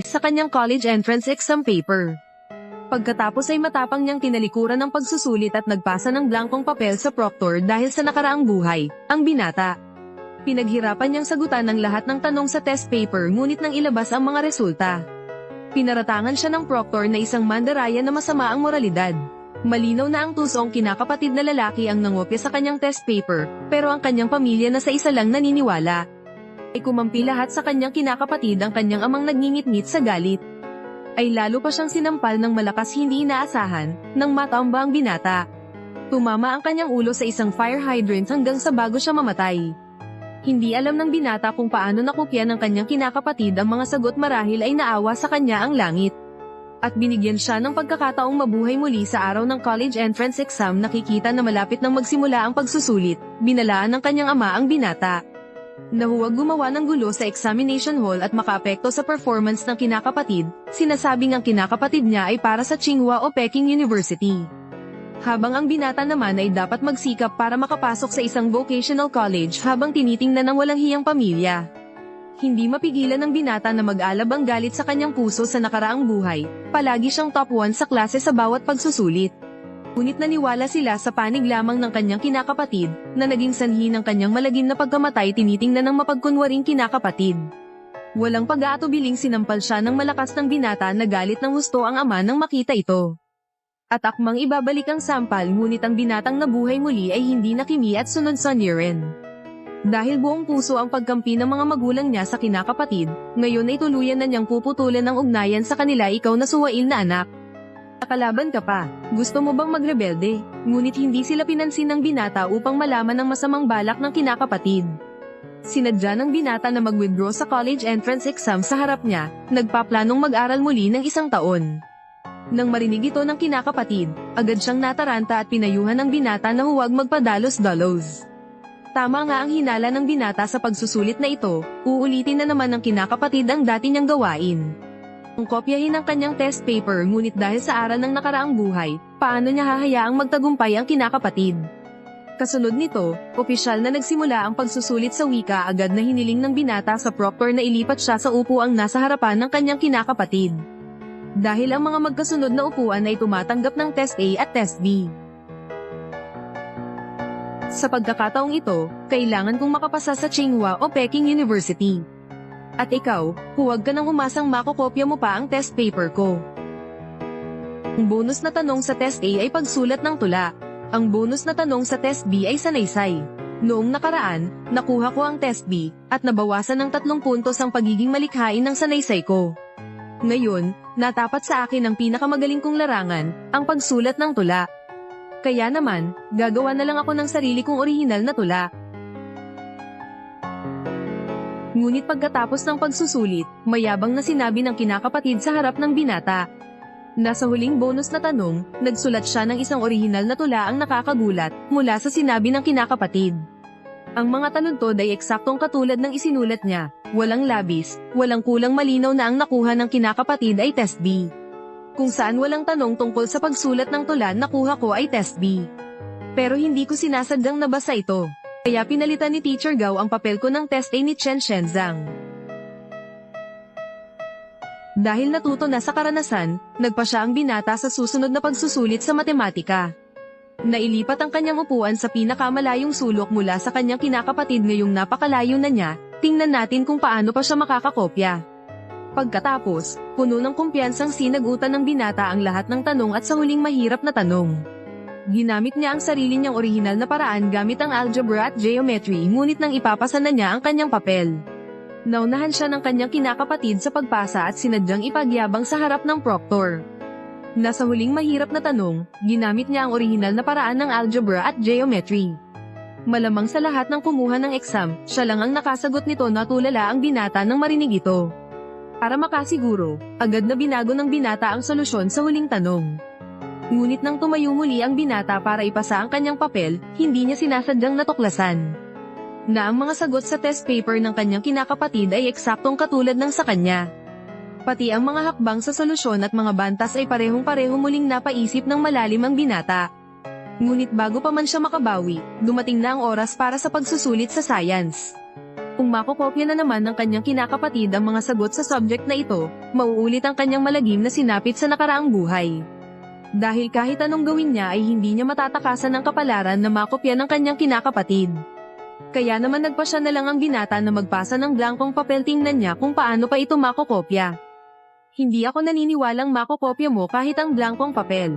sa kanyang college entrance exam paper. Pagkatapos ay matapang niyang tinalikuran ng pagsusulit at nagpasa ng blankong papel sa proctor dahil sa nakaraang buhay, ang binata. Pinaghirapan niyang sagutan ang lahat ng tanong sa test paper ngunit nang ilabas ang mga resulta. Pinaratangan siya ng proctor na isang mandaraya na masama ang moralidad. Malinaw na ang tusong kinakapatid na lalaki ang nangopya sa kanyang test paper, pero ang kanyang pamilya na sa isa lang naniniwala. Ay kumampi lahat sa kanyang kinakapatid ang kanyang amang nagngingit-ngit sa galit. Ay lalo pa siyang sinampal ng malakas hindi inaasahan, nang matamba ang binata. Tumama ang kanyang ulo sa isang fire hydrant hanggang sa bago siya mamatay. Hindi alam ng binata kung paano nakopya ng kanyang kinakapatid ang mga sagot marahil ay naawa sa kanya ang langit. At binigyan siya ng pagkakataong mabuhay muli sa araw ng college entrance exam. Nakikita na malapit nang magsimula ang pagsusulit, binalaan ng kanyang ama ang binata na huwag gumawa ng gulo sa examination hall at makaapekto sa performance ng kinakapatid, sinasabing ang kinakapatid niya ay para sa Tsinghua o Peking University. Habang ang binata naman ay dapat magsikap para makapasok sa isang vocational college habang tinitingnan ng walang hiyang pamilya. Hindi mapigilan ng binata na mag-alab ang galit sa kanyang puso sa nakaraang buhay, palagi siyang top 1 sa klase sa bawat pagsusulit. Ngunit naniwala sila sa panig lamang ng kanyang kinakapatid, na naging sanhi ng kanyang malagim na pagkamatay tinitingnan ng mapagkunwaring kinakapatid. Walang pag-aatubiling sinampal siya ng malakas ng binata na galit ng husto ang ama nang makita ito. At akmang ibabalik ang sampal ngunit ang binatang nabuhay muli ay hindi nakimi at sunod sa Niren. Dahil buong puso ang pagkampi ng mga magulang niya sa kinakapatid, ngayon ay tuluyan na niyang puputulan ang ugnayan sa kanila. Ikaw na suwail na anak. Nakalaban ka pa, gusto mo bang magrebelde? Ngunit hindi sila pinansin ng binata upang malaman ang masamang balak ng kinakapatid. Sinadya ng binata na mag-withdraw sa college entrance exam sa harap niya, nagpaplanong mag-aral muli ng 1 taon. Nang marinig ito ng kinakapatid, agad siyang nataranta at pinayuhan ng binata na huwag magpadalos-dalos. Tama nga ang hinala ng binata sa pagsusulit na ito, uulitin na naman ng kinakapatid ang dati niyang gawain. Ang kopyahin ang kanyang test paper ngunit dahil sa aral ng nakaraang buhay, paano niya hahayaang magtagumpay ang kinakapatid? Kasunod nito, opisyal na nagsimula ang pagsusulit sa wika. Agad na hiniling ng binata sa proctor na ilipat siya sa upuang nasa harapan ng kanyang kinakapatid. Dahil ang mga magkasunod na upuan ay tumatanggap ng test A at test B. Sa pagkakataong ito, kailangan kong makapasa sa Tsinghua o Peking University. At ikaw, huwag ka nang umasang makokopya mo pa ang test paper ko. Ang bonus na tanong sa test A ay pagsulat ng tula. Ang bonus na tanong sa test B ay sanaysay. Noong nakaraan, nakuha ko ang test B, at nabawasan ng 3 puntos ang pagiging malikhain ng sanaysay ko. Ngayon, natapat sa akin ang pinakamagaling kong larangan, ang pagsulat ng tula. Kaya naman, gagawa na lang ako ng sarili kong orihinal na tula. Ngunit pagkatapos ng pagsusulit, mayabang na sinabi ng kinakapatid sa harap ng binata. Nasa huling bonus na tanong, nagsulat siya ng isang orihinal na tula ang nakakagulat, mula sa sinabi ng kinakapatid. Ang mga taluntod ay eksaktong katulad ng isinulat niya, walang labis, walang kulang. Malinaw na ang nakuha ng kinakapatid ay test B. Kung saan walang tanong tungkol sa pagsulat ng tula, nakuha ko ay test B. Pero hindi ko sinasadyang nabasa ito. Kaya pinalitan ni Teacher Gao ang papel ko ng test A ni Chen Shenzang. Dahil natuto na sa karanasan, nagpa siya ang binata sa susunod na pagsusulit sa matematika. Nailipat ang kanyang upuan sa pinakamalayong sulok mula sa kanyang kinakapatid. Ngayong napakalayo na niya, tingnan natin kung paano pa siya makakakopya. Pagkatapos, puno ng kumpiyansang sinagutan ng binata ang lahat ng tanong at sa huling mahirap na tanong. Ginamit niya ang sarili niyang orihinal na paraan gamit ang algebra at geometry, ngunit nang ipapasa na niya ang kanyang papel. Naunahan siya ng kanyang kinakapatid sa pagpasa at sinadyang ipagyabang sa harap ng proctor. Nasa huling mahirap na tanong, ginamit niya ang orihinal na paraan ng algebra at geometry. Malamang sa lahat ng kumuha ng exam, siya lang ang nakasagot nito. Natulala ang binata nang marinig ito. Para makasiguro, agad na binago ng binata ang solusyon sa huling tanong. Ngunit nang tumayo muli ang binata para ipasa ang kanyang papel, hindi niya sinasadyang natuklasan na ang mga sagot sa test paper ng kanyang kinakapatid ay eksaktong katulad ng sa kanya. Pati ang mga hakbang sa solusyon at mga bantas ay parehong-pareho. Muling napaisip ng malalim ang binata. Ngunit bago pa man siya makabawi, dumating na ang oras para sa pagsusulit sa science. Kung makokopya na naman ng kanyang kinakapatid ang mga sagot sa subject na ito, Mauulit ang kanyang malagim na sinapit sa nakaraang buhay. Dahil kahit anong gawin niya ay hindi niya matatakasan ng kapalaran na makopya ng kanyang kinakapatid. Kaya naman nagpa siya na lang ang binata na magpasa ng blankong papel, tingnan niya kung paano pa ito makokopya. Hindi ako naniniwalang makokopya mo kahit ang blankong papel.